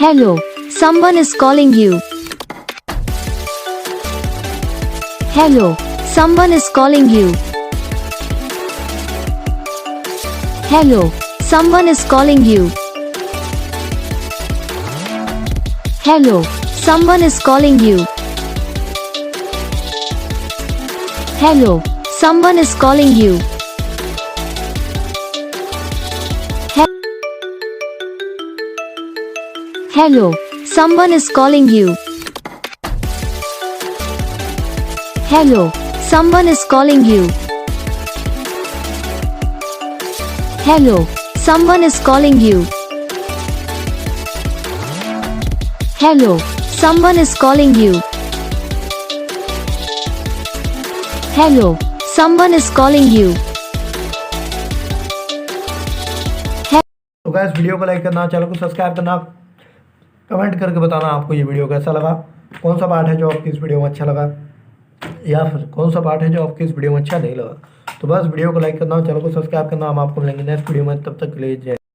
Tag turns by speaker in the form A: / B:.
A: Hello, someone is calling you. Hello, someone is calling you. Hello, someone is calling you. Hello, someone is calling you. Hello, someone is calling you. Hello, someone is calling you. Hello, someone is calling you. Hello, someone is calling you. Hello, someone is calling you. Hello, someone is calling you.
B: तो guys video को like करना, channel को subscribe करना, comment करके बताना आपको ये video कैसा लगा, कौन सा पार्ट है जो आपकी इस वीडियो में अच्छा लगा या फिर कौन सा पार्ट है जो आपकी इस वीडियो में अच्छा नहीं लगा। तो बस वीडियो को लाइक करना, चैनल को सब्सक्राइब करना। हम आपको मिलेंगे नेक्स्ट वीडियो में, तब तक के लिए जय।